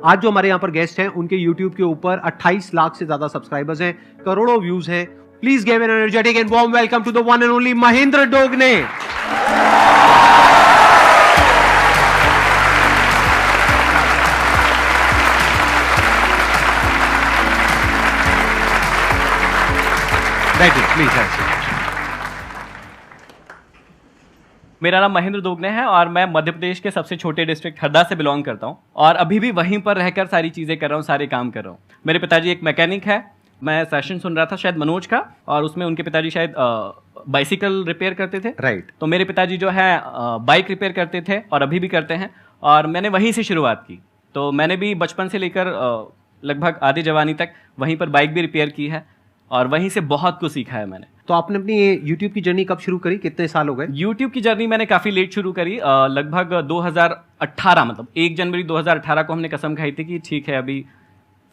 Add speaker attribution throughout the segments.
Speaker 1: आज जो हमारे यहाँ पर गेस्ट हैं उनके YouTube के ऊपर 28 लाख से ज्यादा सब्सक्राइबर्स हैं, करोड़ों व्यूज हैं। Please give an energetic and warm welcome to the one and only Mahendra Dogne. Please.
Speaker 2: मेरा नाम महेंद्र दोगने है और मैं मध्य प्रदेश के सबसे छोटे डिस्ट्रिक्ट हरदा से बिलोंग करता हूं और अभी भी वहीं पर रहकर सारी चीज़ें कर रहा हूं, सारे काम कर रहा हूं। मेरे पिताजी एक मैकेनिक है। मैं सेशन सुन रहा था शायद मनोज का, और उसमें उनके पिताजी शायद बाइसिकल रिपेयर करते थे।
Speaker 1: राइट।
Speaker 2: तो मेरे पिताजी जो है बाइक रिपेयर करते थे और अभी भी करते हैं, और मैंने वहीं से शुरुआत की। तो मैंने भी बचपन से लेकर लगभग आधी जवानी तक वहीं पर बाइक भी रिपेयर की है और वहीं से बहुत कुछ सीखा है मैंने।
Speaker 1: तो आपने अपनी ये YouTube की जर्नी कब शुरू करी, कितने साल हो गए?
Speaker 2: YouTube की जर्नी मैंने काफ़ी लेट शुरू करी, लगभग 2018, मतलब 1 जनवरी 2018 को हमने कसम खाई थी कि ठीक है अभी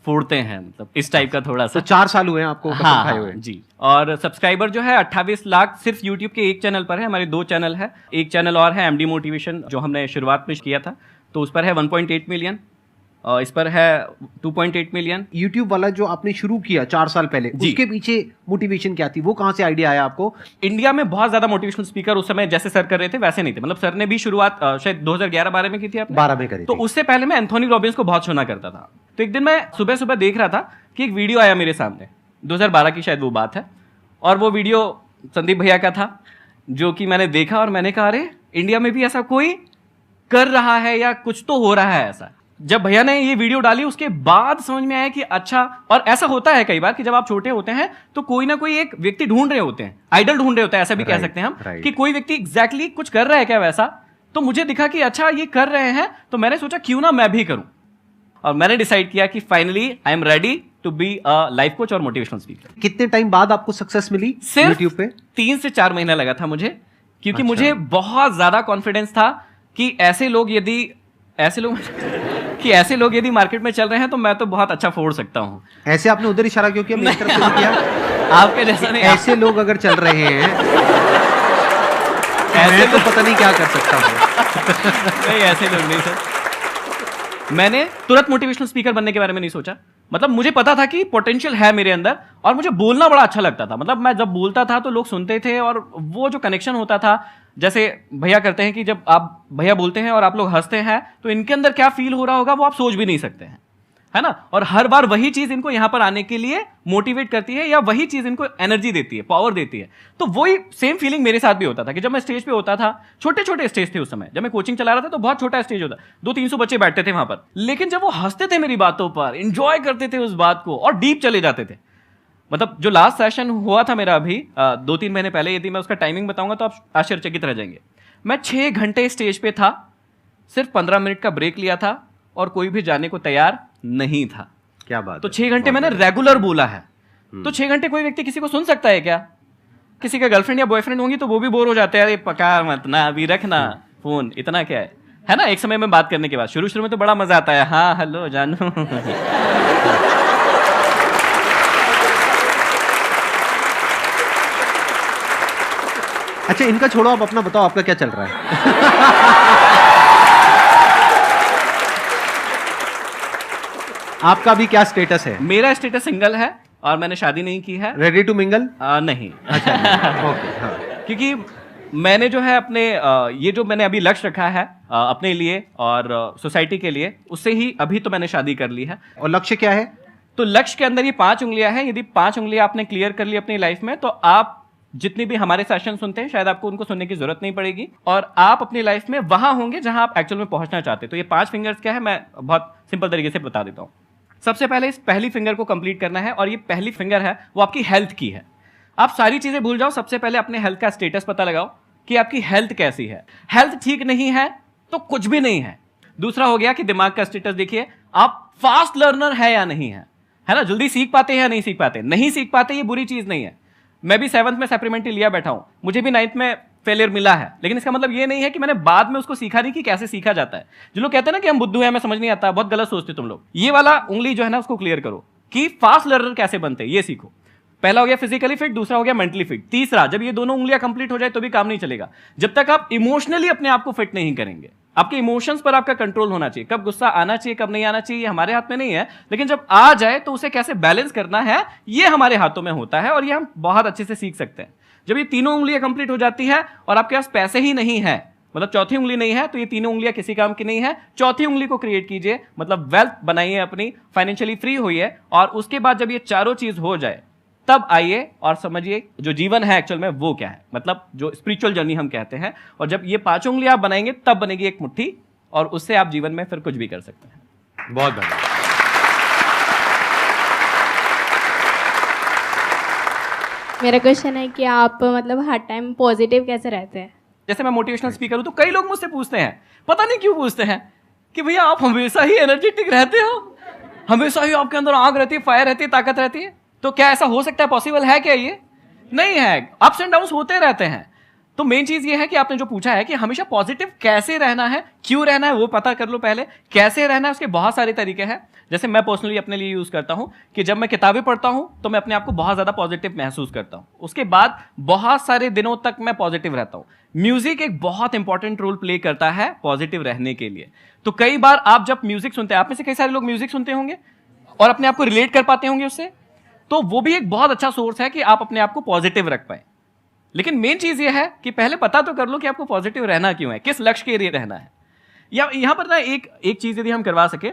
Speaker 2: फोड़ते हैं, मतलब इस टाइप का थोड़ा सा।
Speaker 1: तो 4 साल हुए हैं आपको कसम खाए हुए?
Speaker 2: जी। और सब्सक्राइबर जो है 28 लाख सिर्फ YouTube के एक चैनल पर है। हमारे 2 चैनल है, एक चैनल और है MD मोटिवेशन जो हमने शुरुआत में किया था, तो उस पर है 1.8 मिलियन, इस पर है 2.8 मिलियन।
Speaker 1: YouTube वाला जो आपने शुरू किया 4 साल पहले, उसके पीछे मोटिवेशन क्या थी, वो कहाँ से आइडिया आया आपको?
Speaker 2: इंडिया में बहुत ज्यादा मोटिवेशनल स्पीकर उस समय जैसे सर कर रहे थे वैसे नहीं थे। मतलब सर ने भी शुरुआत शायद 2011-12 में की थी आपने?
Speaker 1: 12 में करी।
Speaker 2: तो उससे पहले मैं एंथोनी रॉबिन्स को बहुत सुना करता था। तो एक दिन मैं सुबह सुबह देख रहा था कि एक वीडियो आया मेरे सामने, 2012 की शायद वो बात है, और वो वीडियो संदीप भैया का था, जो कि मैंने देखा और मैंने कहा अरे इंडिया में भी ऐसा कोई कर रहा है या कुछ तो हो रहा है ऐसा। जब भैया ने ये वीडियो डाली उसके बाद समझ में आया कि अच्छा, और ऐसा होता है कई बार कि जब आप छोटे होते हैं तो कोई ना कोई एक व्यक्ति ढूंढ रहे होते हैं, आइडल ढूंढ रहे होते हैं, ऐसा भी कह सकते हैं हम, कि कोई व्यक्ति एग्जैक्टली कुछ कर रहा है क्या वैसा। तो मुझे दिखा कि अच्छा ये कर रहे हैं, तो मैंने सोचा क्यों ना मैं भी करूं, और मैंने डिसाइड किया कि finally I am ready to be a life coach और मोटिवेशनल स्पीकर।
Speaker 1: कितने टाइम बाद आपको सक्सेस मिली
Speaker 2: सिर्फ
Speaker 1: YouTube पे?
Speaker 2: 3 से 4 महीना लगा था मुझे, क्योंकि
Speaker 1: अच्छा।
Speaker 2: मुझे बहुत ज्यादा कॉन्फिडेंस था कि ऐसे लोग यदि मार्केट में चल रहे हैं तो मैं तो बहुत अच्छा फोड़ सकता हूँ।
Speaker 1: ऐसे आपने उधर इशारा क्यों किया, मेरी तरफ क्यों किया?
Speaker 2: आपके जैसा नहीं।
Speaker 1: ऐसे लोग अगर चल रहे हैं ऐसे तो पता नहीं क्या कर सकता हूँ।
Speaker 2: नहीं, ऐसे लोग नहीं सर। मैंने तुरंत मोटिवेशनल स्पीकर बनने के बारे में नहीं सोचा। मतलब मुझे पता था कि पोटेंशियल है मेरे अंदर, और मुझे बोलना बड़ा अच्छा लगता था। मतलब मैं जब बोलता था तो लोग सुनते थे, और वो जो कनेक्शन होता था, जैसे भैया करते हैं कि जब आप भैया बोलते हैं और आप लोग हंसते हैं तो इनके अंदर क्या फील हो रहा होगा वो आप सोच भी नहीं सकते हैं, है ना। और हर बार वही चीज इनको यहां पर आने के लिए मोटिवेट करती है, या वही चीज इनको एनर्जी देती है, पावर देती है। तो वही सेम फीलिंग मेरे साथ भी होता था कि जब मैं स्टेज पे होता था, छोटे छोटे स्टेज थे उस समय, जब मैं कोचिंग चला रहा था तो बहुत छोटा स्टेज होता, 200-300 बच्चे बैठते थे वहां पर, लेकिन जब वो हंसते थे मेरी बातों पर, इंजॉय करते थे उस बात को और डीप चले जाते थे। मतलब जो लास्ट सेशन हुआ था मेरा अभी 2-3 महीने पहले, यदि मैं उसका टाइमिंग बताऊंगा तो आप आश्चर्यचकित रह जाएंगे। मैं 6 घंटे स्टेज पे था, सिर्फ 15 मिनट का ब्रेक लिया था और कोई भी जाने को तैयार नहीं था।
Speaker 1: क्या बात।
Speaker 2: तो 6 घंटे मैंने रेगुलर बोला है। तो 6 घंटे कोई व्यक्ति किसी को सुन सकता है क्या? किसी का गर्लफ्रेंड या बॉयफ्रेंड होंगी तो वो भी बोर हो जाते हैं, अरे पका मत ना, अभी रखना फोन, इतना क्या है ना। एक समय में बात करने के बाद शुरू में तो बड़ा मजा आता है, हाँ हेलो जानू।
Speaker 1: अच्छा, इनका छोड़ो, आप अपना बताओ, आपका क्या चल रहा है? आपका भी क्या स्टेटस है?
Speaker 2: मेरा स्टेटस सिंगल है और मैंने शादी नहीं की है।
Speaker 1: Ready to mingle?
Speaker 2: नहीं।
Speaker 1: अच्छा, ओके, हाँ।
Speaker 2: क्योंकि मैंने जो है अपने ये जो मैंने अभी लक्ष्य रखा है अपने लिए और सोसाइटी के लिए, उससे ही अभी तो मैंने शादी कर ली है।
Speaker 1: और लक्ष्य क्या है?
Speaker 2: तो लक्ष्य के अंदर ये 5 उंगलियां हैं। यदि 5 उंगलियां आपने क्लियर कर ली अपनी लाइफ में, तो आप जितनी भी हमारे सेशन सुनते हैं शायद आपको उनको सुनने की जरूरत नहीं पड़ेगी, और आप अपनी लाइफ में वहां होंगे जहां आप एक्चुअल में पहुंचना चाहते हैं। तो ये 5 फिंगर्स क्या है, मैं बहुत सिंपल तरीके से बता देता हूं। सबसे पहले इस पहली फिंगर को कंप्लीट करना है, और ये पहली फिंगर है वो आपकी हेल्थ की है। आप सारी चीजें भूल जाओ, सबसे पहले अपने हेल्थ का स्टेटस पता लगाओ कि आपकी हेल्थ कैसी है। हेल्थ ठीक नहीं है तो कुछ भी नहीं है। दूसरा हो गया कि दिमाग का स्टेटस देखिए, आप फास्ट लर्नर है या नहीं है ना। जल्दी सीख पाते हैं या नहीं सीख पाते। नहीं सीख पाते ये बुरी चीज नहीं है। मैं भी 7th में सप्लीमेंट्री लिया बैठा हूं, मुझे भी 9th में फेलियर मिला है, लेकिन इसका मतलब ये नहीं है कि मैंने बाद में उसको सीखा नहीं कि कैसे सीखा जाता है। जो लोग कहते हैं ना कि हम बुद्धू हैं, हमें समझ नहीं आता, बहुत गलत सोचते तुम लोग। ये वाला उंगली जो है ना उसको क्लियर करो कि फास्ट लर्नर कैसे बनते हैं, ये सीखो। पहला हो गया फिजिकली फिट, दूसरा हो गया मेंटली फिट, तीसरा जब ये दोनों उंगलियां कंप्लीट हो जाए तो भी काम नहीं चलेगा जब तक आप इमोशनली अपने आप को फिट नहीं करेंगे। आपके इमोशंस पर आपका कंट्रोल होना चाहिए, कब गुस्सा आना चाहिए कब नहीं आना चाहिए हमारे हाथ में नहीं है, लेकिन जब आ जाए तो उसे कैसे बैलेंस करना है ये हमारे हाथों में होता है, और ये हम बहुत अच्छे से सीख सकते हैं। जब ये तीनों उंगलियां कंप्लीट हो जाती है और आपके पास पैसे ही नहीं है, मतलब चौथी उंगली नहीं है, तो ये तीनों उंगलियां किसी काम की नहीं है, चौथी उंगली को क्रिएट कीजिए, मतलब वेल्थ बनाइए अपनी, फाइनेंशियली फ्री होइए, और उसके बाद जब ये चारों चीज हो जाए तब आइए और समझिए जो जीवन है एक्चुअल में वो क्या है, मतलब जो स्पिरिचुअल जर्नी हम कहते हैं। और जब ये पांचों उंगली आप बनाएंगे तब बनेगी एक मुट्ठी, और उससे आप जीवन में फिर कुछ भी कर सकते हैं।
Speaker 1: बहुत बढ़िया।
Speaker 3: मेरा क्वेश्चन है कि आप मतलब हर टाइम पॉजिटिव कैसे रहते हैं?
Speaker 2: जैसे मैं मोटिवेशनल स्पीकर हूं तो कई लोग मुझसे पूछते हैं, पता नहीं क्यों पूछते हैं, कि भैया आप हमेशा ही एनर्जेटिक रहते हो, हमेशा ही आपके अंदर आग रहती है, फायर रहती है, ताकत रहती है, तो क्या ऐसा हो सकता है, पॉसिबल है क्या? ये नहीं है, अप्स एंड डाउन्स होते रहते हैं। तो मेन चीज ये है कि आपने जो पूछा है कि हमेशा पॉजिटिव कैसे रहना है, क्यों रहना है, वो पता कर लो पहले। कैसे रहना है उसके बहुत सारे तरीके हैं। जैसे मैं पर्सनली अपने लिए यूज करता हूं कि जब मैं किताबें पढ़ता हूं तो मैं अपने आप को बहुत ज्यादा पॉजिटिव महसूस करता हूं, उसके बाद बहुत सारे दिनों तक मैं पॉजिटिव रहता हूं। म्यूजिक एक बहुत इंपॉर्टेंट रोल प्ले करता है पॉजिटिव रहने के लिए। तो कई बार आप जब म्यूजिक सुनते हैं, आप में से कई सारे लोग म्यूजिक सुनते होंगे और अपने आप को रिलेट कर पाते होंगे उससे, तो वो भी एक बहुत अच्छा सोर्स है कि आप अपने आप को पॉजिटिव रख पाए। लेकिन मेन चीज ये है कि पहले पता तो कर लो कि आपको पॉजिटिव रहना क्यों है, किस लक्ष्य के लिए रहना है। या यहां पर ना एक चीज यदि हम करवा सके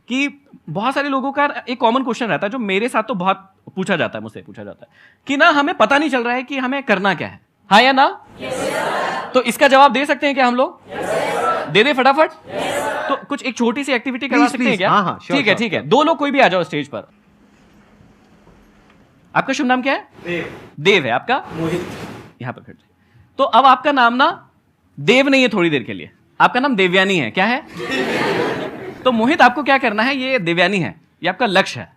Speaker 2: कि बहुत सारे लोगों का एक कॉमन क्वेश्चन रहता है जो मेरे साथ तो बहुत पूछा जाता है, मुझसे पूछा जाता है कि ना हमें पता नहीं चल रहा है कि हमें करना क्या है, हाँ या ना? तो इसका जवाब दे सकते हैं क्या हम लोग? दे दे फटाफट। तो कुछ एक छोटी सी एक्टिविटी करवा सकते हैं क्या?
Speaker 1: हाँ,
Speaker 2: ठीक है ठीक है, दो लोग कोई भी आ जाओ स्टेज पर। आपका शुभ नाम क्या है? देव है। आपका? मोहित। यहां पर खड़े। तो अब आपका नाम ना देव नहीं है, थोड़ी देर के लिए आपका नाम देवयानी है। क्या है? तो मोहित आपको क्या करना है, ये देवयानी है, ये आपका लक्ष्य है।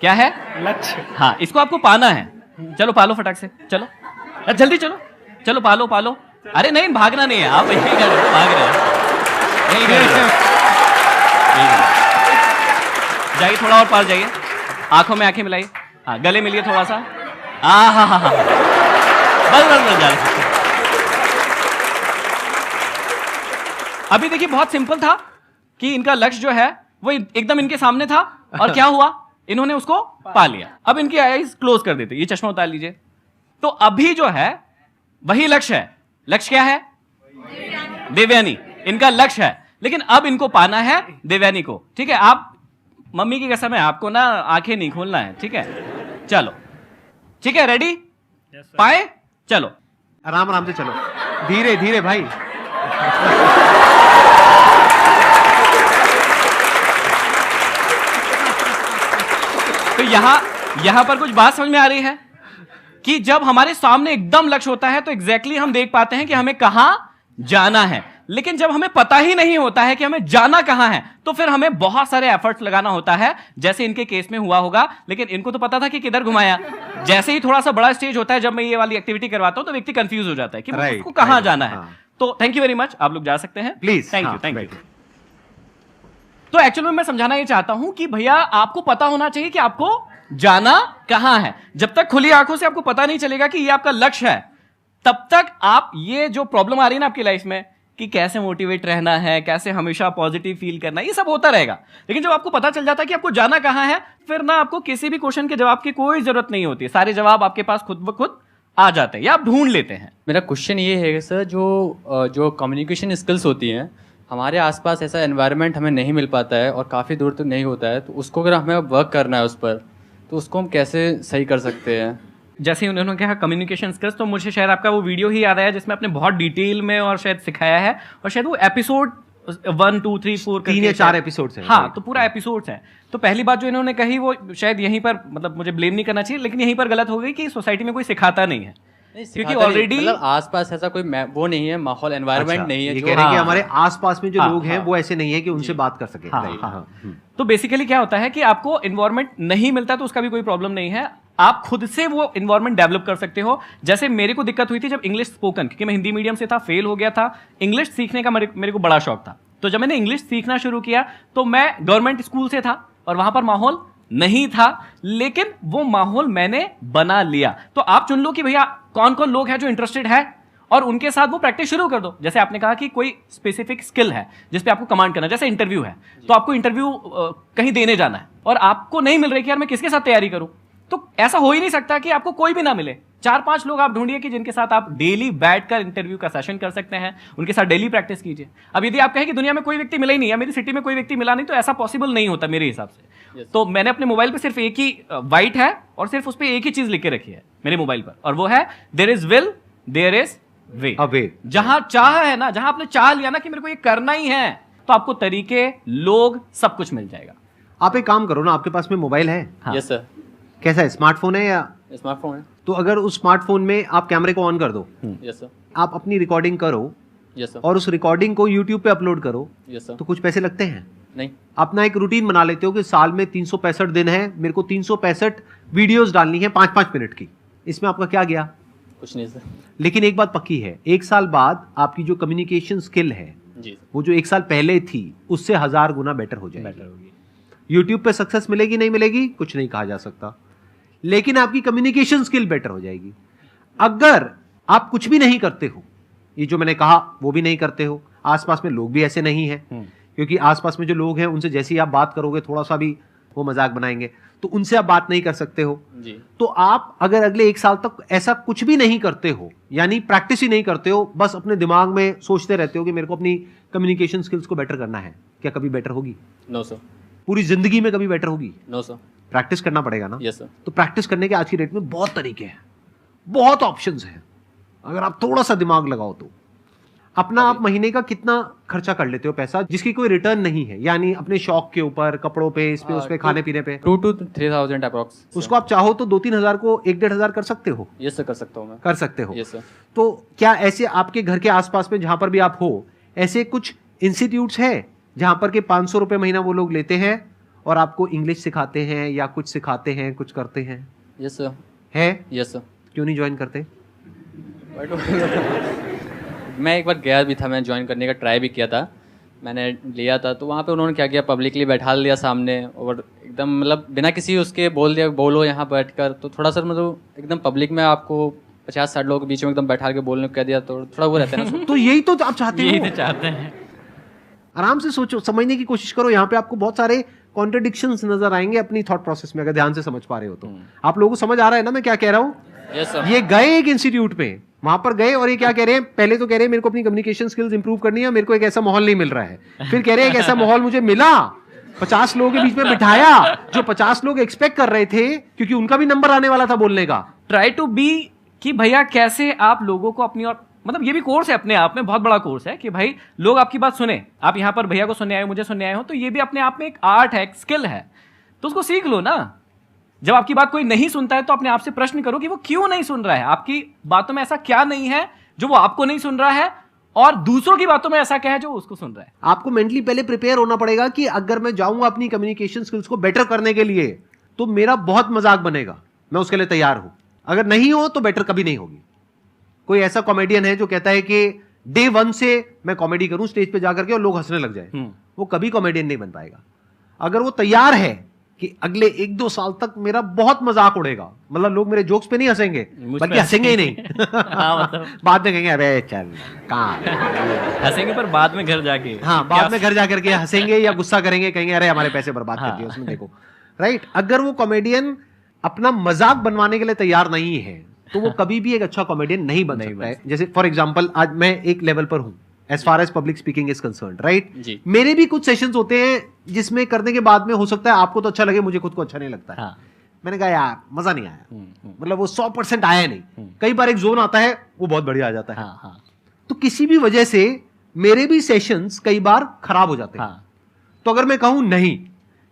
Speaker 2: क्या है? लक्ष्य। हाँ, इसको आपको पाना है। चलो पालो फटाक से, चलो जल्दी चलो, चलो पालो पालो। अरे नहीं, भागना नहीं है, आप यही कर रहे हो, भाग रहे हो, यही कर रहे हो। जाइए थोड़ा और पास जाइए, आंखों में आंखें मिलाइए, हाँ गले मिलिए थोड़ा सा, हाँ बस बस बस जा। अभी देखिए बहुत सिंपल था कि इनका लक्ष्य जो है वो एकदम इनके सामने था, और क्या हुआ, इन्होंने उसको पा लिया। अब इनकी आईज क्लोज कर देते, ये चश्मा उतार लीजिए। तो अभी जो है वही लक्ष्य है। लक्ष्य क्या है? देवयानी इनका लक्ष्य है, लेकिन अब इनको पाना है देवयानी को। ठीक है, आप मम्मी की कसम है, आपको ना आंखें नहीं खोलना है, ठीक है? चलो ठीक है, रेडी? पाए? चलो
Speaker 1: आराम आराम से चलो, धीरे धीरे भाई।
Speaker 2: तो यहां पर कुछ बात समझ में आ रही है कि जब हमारे सामने एकदम लक्ष्य होता है तो एग्जैक्टली हम देख पाते हैं कि हमें कहां जाना है। लेकिन जब हमें पता ही नहीं होता है कि हमें जाना कहां है, तो फिर हमें बहुत सारे एफर्ट्स लगाना होता है, जैसे इनके केस में हुआ होगा। लेकिन इनको तो पता था कि किधर घुमाया। जैसे ही थोड़ा सा बड़ा स्टेज होता है, जब मैं ये वाली एक्टिविटी करवाता हूं, तो व्यक्ति कंफ्यूज हो जाता है कि उसको कहां जाना है। तो थैंक यू वेरी मच, आप लोग जा सकते हैं प्लीज। Thank you. तो एक्चुअली में मैं समझाना ये चाहता हूं कि भैया आपको पता होना चाहिए कि आपको जाना कहां है। जब तक खुली आंखों से आपको पता नहीं चलेगा कि ये आपका लक्ष्य है, तब तक आप ये जो प्रॉब्लम आ रही है ना आपकी लाइफ में कि कैसे मोटिवेट रहना है, कैसे हमेशा पॉजिटिव फील करना है, ये सब होता रहेगा। लेकिन जब आपको पता चल जाता है कि आपको जाना कहां है, फिर ना आपको किसी भी क्वेश्चन के जवाब की कोई जरूरत नहीं होती है। सारे जवाब आपके पास खुद ब खुद आ जाते हैं या आप ढूंढ लेते हैं।
Speaker 4: मेरा क्वेश्चन ये है सर, जो कम्युनिकेशन स्किल्स होती हैं, हमारे आसपास ऐसा एनवायरनमेंट हमें नहीं मिल पाता है और काफ़ी दूर तक नहीं होता है, तो उसको अगर हमें वर्क करना है उस पर, तो उसको हम कैसे सही कर सकते हैं?
Speaker 2: जैसे उन्होंने कहा कम्युनिकेशन स्किल्स, तो मुझे शायद आपका वो वीडियो ही याद आया जिसमें आपने बहुत डिटेल में और शायद सिखाया है, और शायद वो एपिसोड 1 2 3 4
Speaker 1: 3 या 4 एपिसोड्स हैं।
Speaker 2: हाँ, तो पूरा एपिसोड्स हैं। तो पहली बात जो इन्होंने कही वो शायद यहीं पर, मतलब मुझे ब्लेम नहीं करना चाहिए, लेकिन यहीं पर गलत हो गई कि सोसाइटी में कोई सिखाता नहीं है, क्योंकि ऑलरेडी
Speaker 4: मतलब आसपास ऐसा कोई वो नहीं है, माहौल एनवायरनमेंट नहीं है।
Speaker 1: ये कह रहे हैं कि हमारे आसपास में जो लोग हैं वो ऐसे नहीं है कि उनसे बात कर सके।
Speaker 2: तो बेसिकली क्या होता है कि आपको एनवायरनमेंट नहीं मिलता तो उसका भी कोई प्रॉब्लम नहीं है, आप खुद से वो एनवायरनमेंट डेवलप कर सकते हो। जैसे मेरे को दिक्कत हुई थी जब इंग्लिश स्पोकन, क्योंकि मैं हिंदी मीडियम से था, फेल हो गया था। इंग्लिश सीखने का मेरे को बड़ा शौक था। तो जब मैंने इंग्लिश सीखना शुरू किया तो मैं गवर्नमेंट स्कूल से था और वहां पर माहौल नहीं था, लेकिन वो माहौल मैंने बना लिया। तो आप चुन लो कि भैया कौन कौन लोग हैं जो इंटरेस्टेड है, और उनके साथ वो प्रैक्टिस शुरू कर दो। जैसे आपने कहा कि कोई स्पेसिफिक स्किल है जिस पे आपको कमांड करना है, जैसे इंटरव्यू है, तो आपको इंटरव्यू कहीं देने जाना है और आपको नहीं मिल रही कि यार मैं किसके साथ तैयारी करूं, तो ऐसा हो ही नहीं सकता कि आपको कोई भी ना मिले। 4-5 लोग आप ढूंढिए कि जिनके साथ आप डेली बैठकर इंटरव्यू का सेशन कर सकते हैं, उनके साथ डेली प्रैक्टिस कीजिए। अब यदि आप कहें कि दुनिया में कोई व्यक्ति मिला ही नहीं, या मेरी सिटी में कोई व्यक्ति मिला नहीं, तो ऐसा पॉसिबल नहीं होता मेरे हिसाब से। तो मैंने अपने मोबाइल पे सिर्फ एक ही वाइट है और सिर्फ उस पर एक ही चीज लिख के रखी है मेरे मोबाइल पर, और वो है there is will there is way. जहां चाह है ना, जहां आपने चाह लिया ना कि मेरे को ये करना ही है, तो आपको तरीके, लोग, सब कुछ मिल जाएगा।
Speaker 1: आप एक काम करो ना, आपके पास में मोबाइल है?
Speaker 4: Yes sir.
Speaker 1: कैसा है, स्मार्टफोन है या?
Speaker 4: स्मार्टफोन है।
Speaker 1: तो अगर उस स्मार्टफोन में आप कैमरे को ऑन कर दो,
Speaker 4: यस सर।
Speaker 1: आप अपनी रिकॉर्डिंग करो,
Speaker 4: यस सर।
Speaker 1: और उस रिकॉर्डिंग को यूट्यूब पे अपलोड करो,
Speaker 4: यस सर।
Speaker 1: तो कुछ पैसे लगते हैं?
Speaker 4: नहीं।
Speaker 1: अपना एक रूटीन बना लेते हो कि साल में 365 दिन है, मेरे को 365 वीडियोस डालनी है 5-5 मिनट की। इसमें आपका क्या गया?
Speaker 4: कुछ नहीं सर।
Speaker 1: लेकिन एक बात पक्की है, 1 साल बाद आपकी जो कम्युनिकेशन स्किल है,
Speaker 4: जी
Speaker 1: वो जो 1 साल पहले थी उससे 1000 गुना बेटर हो जाएगी। यूट्यूब पे सक्सेस मिलेगी नहीं मिलेगी कुछ नहीं कहा जा सकता, लेकिन आपकी कम्युनिकेशन स्किल बेटर हो जाएगी। अगर आप कुछ भी नहीं करते हो, ये जो मैंने कहा वो भी नहीं करते हो, आसपास में लोग भी ऐसे नहीं हैं, क्योंकि आसपास में जो लोग हैं उनसे जैसे ही आप बात करोगे थोड़ा सा भी वो मजाक बनाएंगे, तो उनसे आप बात नहीं कर सकते हो
Speaker 4: जी।
Speaker 1: तो आप अगर अगले 1 साल तक ऐसा कुछ भी नहीं करते हो, यानी प्रैक्टिस ही नहीं करते हो, बस अपने दिमाग में सोचते रहते हो कि मेरे को अपनी कम्युनिकेशन स्किल्स को बेटर करना है, क्या कभी बेटर होगी?
Speaker 4: No sir.
Speaker 1: पूरी जिंदगी में कभी बेटर होगी?
Speaker 4: No sir.
Speaker 1: प्रैक्टिस करना पड़ेगा ना।
Speaker 4: Yes sir.
Speaker 1: तो प्रैक्टिस करने के आज की डेट में बहुत तरीके हैं, बहुत ऑप्शंस हैं, अगर आप थोड़ा सा दिमाग लगाओ तो। अपना आप महीने का कितना खर्चा कर लेते हो पैसा जिसकी कोई रिटर्न नहीं है, यानी अपने शौक के ऊपर, कपड़ों पे, इस पे, उस पे, खाने पीने पे?
Speaker 4: 2 to 3,000 अप्रॉक्स।
Speaker 1: उसको आप चाहो तो 2-3 हजार को 1-1.5 हजार कर सकते हो।
Speaker 4: यस सर, कर सकता हूँ मैं।
Speaker 1: कर सकते हो।
Speaker 4: Yes sir.
Speaker 1: तो क्या ऐसे आपके घर के आसपास में जहां पर भी आप हो, ऐसे कुछ इंस्टीट्यूट्स है जहां पर के 500 रुपए महीना वो लोग लेते हैं और आपको इंग्लिश सिखाते हैं या कुछ सिखाते हैं, कुछ करते हैं?
Speaker 4: Yes sir.
Speaker 1: है?
Speaker 4: Yes sir.
Speaker 1: क्यों नहीं ज्वाइन करते?
Speaker 4: मैं एक बार गया भी था, मैं ज्वाइन करने का ट्राई भी किया था, मैंने लिया था, तो वहाँ पे उन्होंने क्या किया, पब्लिकली बैठा लिया सामने और एकदम मतलब बिना किसी उसके बोल दिया बोलो यहाँ बैठकर, तो थोड़ा सा मतलब एकदम पब्लिक में आपको 50-60 लोगों के बीच में एकदम बैठा के बोलने को कह दिया, तो थोड़ा वो रहता है ना।
Speaker 1: तो यही तो आप चाहते
Speaker 2: यही
Speaker 1: हो।
Speaker 2: तो चाहते हैं।
Speaker 1: आराम से सोचो, समझने की कोशिश करो। यहाँ पे आपको बहुत सारे कॉन्ट्रडिक्शंस नजर आएंगे अपनी थॉट प्रोसेस में, अगर ध्यान से समझ पा रहे हो तो। आप लोगों को समझ आ रहा है ना मैं क्या कह रहा हूँ?
Speaker 4: Yes sir.
Speaker 1: ये गए एक इंस्टीट्यूट में, वहां पर गए और ये क्या कह रहे हैं, पहले तो कह रहे हैं मेरे को अपनी कम्युनिकेशन स्किल्स इंप्रूव करनी है, मेरे को एक ऐसा माहौल नहीं मिल रहा है, फिर कह रहे हैं एक ऐसा माहौल मुझे मिला, 50 लोगों के बीच में बिठाया, जो 50 लोग एक्सपेक्ट कर रहे थे क्योंकि उनका भी नंबर आने वाला था बोलने का।
Speaker 2: ट्राई टू बी कि भैया कैसे आप लोगों को अपनी, और मतलब ये भी कोर्स है अपने आप में, बहुत बड़ा कोर्स है कि भाई लोग आपकी बात सुने। आप यहाँ पर भैया को सुनने आए हो, मुझे सुनने आए हो, तो ये भी अपने आप में एक आर्ट है, एक स्किल है, तो उसको सीख लो ना। जब आपकी बात कोई नहीं सुनता है तो अपने आप से प्रश्न करो कि वो क्यों नहीं सुन रहा है, आपकी बातों में ऐसा क्या नहीं है जो वो आपको नहीं सुन रहा है, और दूसरों की बातों में ऐसा क्या है जो उसको सुन रहा है।
Speaker 1: आपको मेंटली पहले प्रिपेयर होना पड़ेगा कि अगर मैं जाऊंगा अपनी कम्युनिकेशन स्किल्स को बेटर करने के लिए तो मेरा बहुत मजाक बनेगा, मैं उसके लिए तैयार हूं। अगर नहीं हो तो बेटर कभी नहीं होगी। कोई ऐसा कॉमेडियन है जो कहता है कि डे 1 से मैं कॉमेडी करूं स्टेज पे जाकर के और लोग हंसने लग जाए, वो कभी कॉमेडियन नहीं बन पाएगा। अगर वो तैयार है कि अगले 1-2 साल तक मेरा बहुत मजाक उड़ेगा, मतलब लोग मेरे जोक्स पे नहीं हंसेंगे बल्कि हंसेंगे ही नहीं
Speaker 2: हाँ, मतलब
Speaker 1: बाद में कहेंगे अरे चल कहाँ
Speaker 2: हंसेंगे, पर बाद में घर जाके,
Speaker 1: हाँ बाद में घर जाकर के हंसेंगे या गुस्सा करेंगे, कहेंगे अरे हमारे पैसे बर्बाद कर दिए उसमें देखो। राइट? अगर वो कॉमेडियन अपना मजाक बनवाने के लिए तैयार नहीं है तो वो कभी भी एक अच्छा कॉमेडियन नहीं बन सकता है। जैसे फॉर एग्जांपल आज मैं एक लेवल पर हूं as far as public speaking is concerned, right? मेरे भी कुछ सेशंस होते हैं जिसमें करने के बाद में हो सकता है आपको तो अच्छा लगे, मुझे खुद को अच्छा नहीं लगता है। मैंने कहा यार मजा नहीं आया, मतलब वो 100% आया नहीं। कई बार एक जोन आता है वो बहुत बढ़िया आ जाता है। तो किसी भी वजह से मेरे भी सेशंस कई बार खराब हो जाते हैं। तो अगर मैं कहूं नहीं,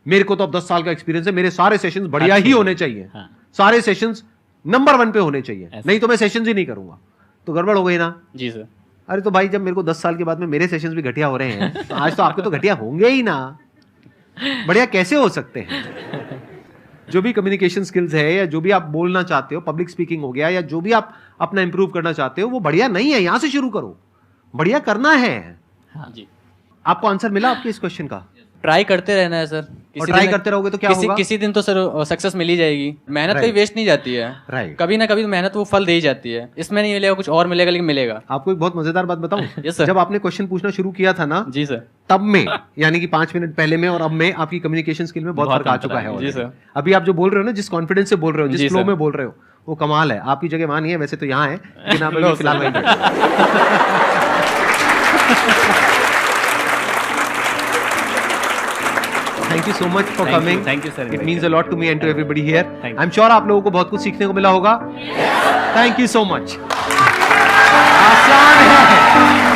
Speaker 1: मेरे को तो अब 10 साल का एक्सपीरियंस है, मेरे सारे सेशंस बढ़िया ही होने चाहिए, सारे सेशंस नंबर 1 पे होने चाहिए, नहीं तो मैं सेशंस ही नहीं करूंगा, तो गड़बड़ हो गई ना।
Speaker 4: जी सर।
Speaker 1: अरे तो भाई जब मेरे को 10 साल के बाद में मेरे सेशंस भी घटिया हो रहे हैं तो आज तो आपके तो घटिया होंगे ही ना। बढ़िया कैसे हो सकते हैं? जो भी कम्युनिकेशन स्किल्स है या जो भी आप बोलना चाहते हो, पब्लिक स्पीकिंग हो गया या जो भी आप अपना इंप्रूव करना चाहते हो, वो बढ़िया नहीं है, यहां से शुरू करो, बढ़िया करना है।
Speaker 4: जी।
Speaker 1: आपको आंसर मिला आपके इस क्वेश्चन का?
Speaker 4: ट्राई करते रहना है सर,
Speaker 1: और ट्राई करते रहोगे तो क्या होगा?
Speaker 4: किसी दिन तो सर सक्सेस मिल ही जाएगी। मेहनत कभी वेस्ट नहीं जाती है।
Speaker 1: राइट।
Speaker 4: कभी ना कभी मेहनत वो फल दे ही जाती है। इसमें नहीं मिलेगा, कुछ और मिलेगा, लेकिन मिलेगा।
Speaker 1: आपको एक बहुत मजेदार बात बताऊं?
Speaker 4: Yes, sir.
Speaker 1: जब आपने क्वेश्चन पूछना शुरू किया था ना,
Speaker 4: जी सर,
Speaker 1: तब में यानी कि 5 मिनट पहले में और अब में आपकी कम्युनिकेशन स्किल में बहुत फर्क आ चुका है।
Speaker 4: जी
Speaker 1: already.
Speaker 4: सर।
Speaker 1: अभी आप जो बोल रहे हो ना, जिस कॉन्फिडेंस से बोल रहे हो, जिस
Speaker 4: जी
Speaker 1: फ्लो
Speaker 4: सर।
Speaker 1: में बोल रहे हो, वो कमाल है। आपकी जगह वहां नहीं है, वैसे तो यहाँ है, लेकिन आप अभी फिलहाल वहीं बैठे हो। Thank you so much for coming.
Speaker 2: Thank you, sir.
Speaker 1: It means a lot to me and to everybody here.
Speaker 2: Thank you.
Speaker 1: I'm sure आप लोगों को बहुत कुछ सीखने को मिला होगा. Thank you so much. आसान है.